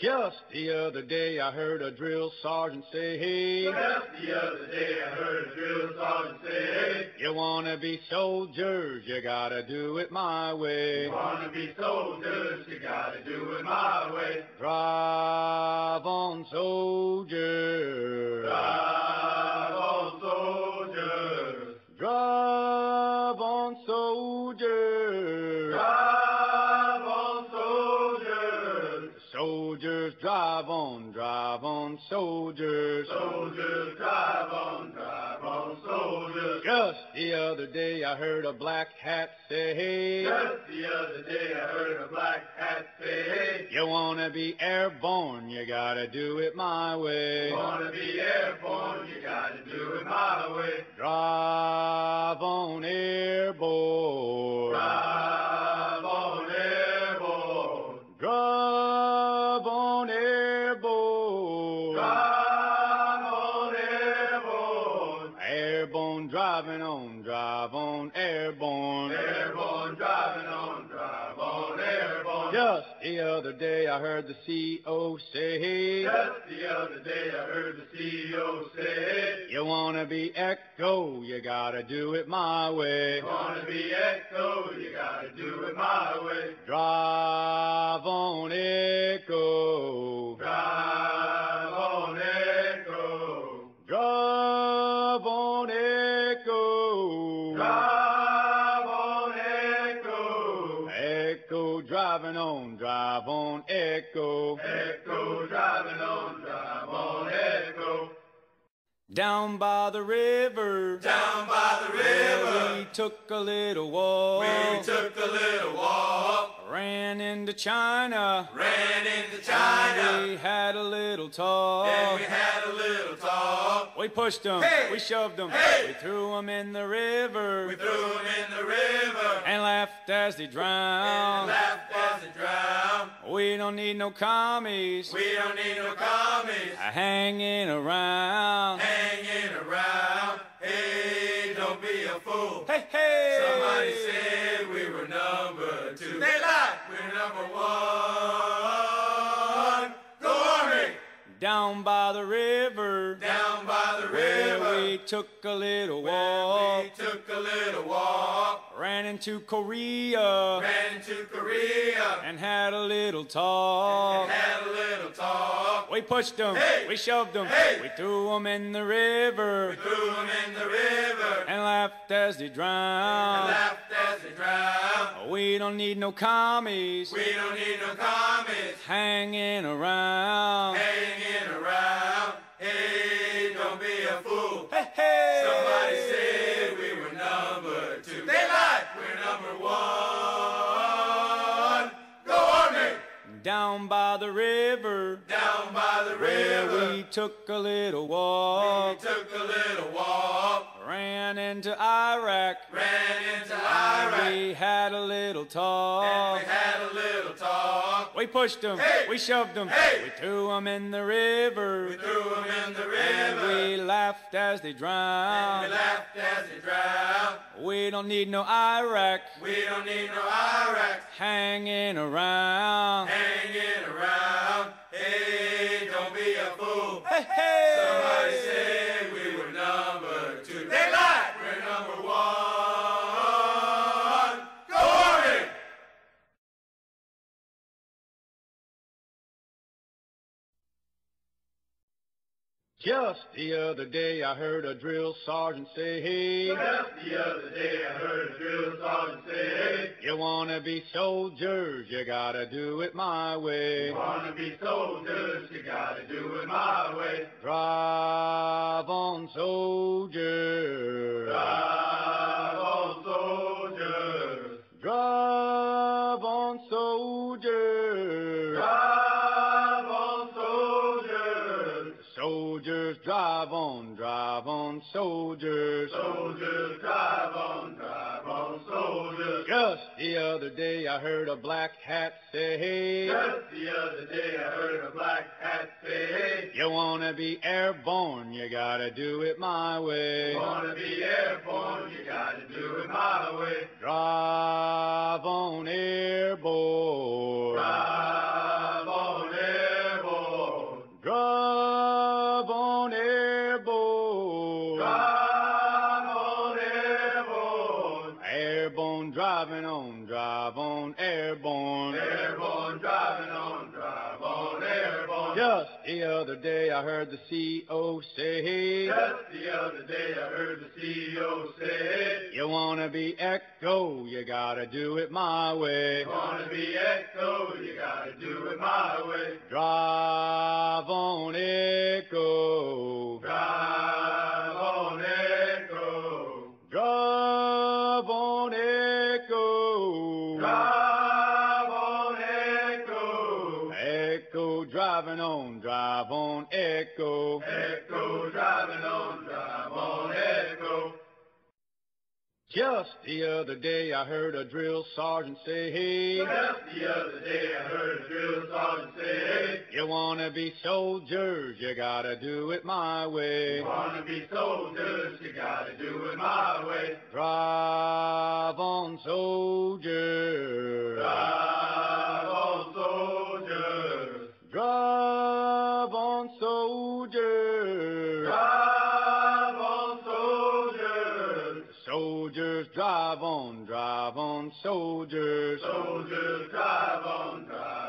Just the other day I heard a drill sergeant say, hey. Just the other day I heard a drill sergeant say, hey. You wanna be soldiers, you gotta do it my way. You wanna be soldiers, you gotta do it my way. Drive on, soldiers. Drive on, soldiers. Drive on, soldiers. Drive on, soldiers. Soldiers, drive on, soldiers. Soldiers, drive on, soldiers. Just the other day I heard a black hat say, hey. Just the other day I heard a black hat say, hey. You wanna be airborne, you gotta do it my way. You wanna be airborne, you gotta do it my way. Drive on airborne. Drive on airborne. Drive on airborne. Drive on airborne. Airborne, driving on, drive on airborne. Airborne, driving on, drive on airborne. Just the other day I heard the CO say, hey. Just the other day I heard the CEO say, You wanna be Echo, you gotta do it my way. you wanna be Echo, you gotta do it my way. Drive on Echo. Drive on Echo. Drive on Echo. Drive on Echo. Echo, driving on, drive on Echo. Echo, driving on, drive on Echo. Down by the river, Down by the river, we took a little walk. we took a little walk. Ran into China, Ran into China, we had a little talk. and we had a little talk. We pushed them, Hey! we shoved them, Hey! we threw them in the river, We threw him in the river, and laughed as they and drowned. laughed as they drowned. We don't need no commies We don't need no commies hanging around. hanging around. Hey, don't be a fool. Hey, hey! Somebody said we were number two. They lied. We're number one. Go Army! Down by the river, Down by the where river, we took a little where walk. we took a little walk. Ran into Korea Ran into Korea, and had a little talk. and had a little talk. We pushed them, Hey! we shoved them, Hey! we threw them in the river, We threw him in the river, and laughed as they and drowned. laughed as they drowned. We don't need no commies We don't need no commies hanging around. hanging around. Hey, don't be a fool. Hey, hey! Somebody said we were number two. They lied. We're number one. Go Army! Down by the river, Down by the where river, we took a little we walk. took a little walk. Ran into Iraq, Ran into Iraq, we had a little and talk. we had a little talk. We pushed them, Hey! we shoved them, Hey! we threw them in the We river, threw him in the and river, we laughed as they and we drowned. laughed as they drowned. We don't need no Iraq We don't need no Iraq hanging around. hanging around. Hey, don't be a fool. Hey, hey! Somebody said we were number two. They lied. We're number one. Go Army! Just the other day I heard a drill sergeant say, hey. Just the other day I heard a drill sergeant say, hey, You wanna be soldiers, you gotta do it my way. you wanna be soldiers, you gotta do it my way. Drive on, soldiers. Drive on, soldiers. Drive on, soldiers. Drive on, soldiers. Soldiers, drive on, soldiers. Soldiers, drive on, soldiers. Just the other day I heard a black hat say, hey. Just the other day I heard a black hat say, hey, You wanna be airborne, you gotta do it my way. you wanna be airborne, you gotta do it my way. Drive on airborne. Drive on airborne. on. Just the other day I heard the CEO say, Just the other day I heard the CEO say, you wanna be Echo, you gotta do it my way. you wanna be Echo, you gotta do it my way. Drive on Echo. Drive on Echo. Drive on Echo. Drive on Echo. Echo driving on, drive on Echo. Echo driving on, drive on Echo. Just the other day I heard a drill sergeant say, Just the other day I heard a drill sergeant say, you wanna be soldiers, you gotta do it my way. you wanna be soldiers, you gotta do it my way. Drive on soldiers. Drive on soldiers. Drive on soldiers. Drive on soldiers. Soldiers drive on soldiers. Soldiers drive on, drive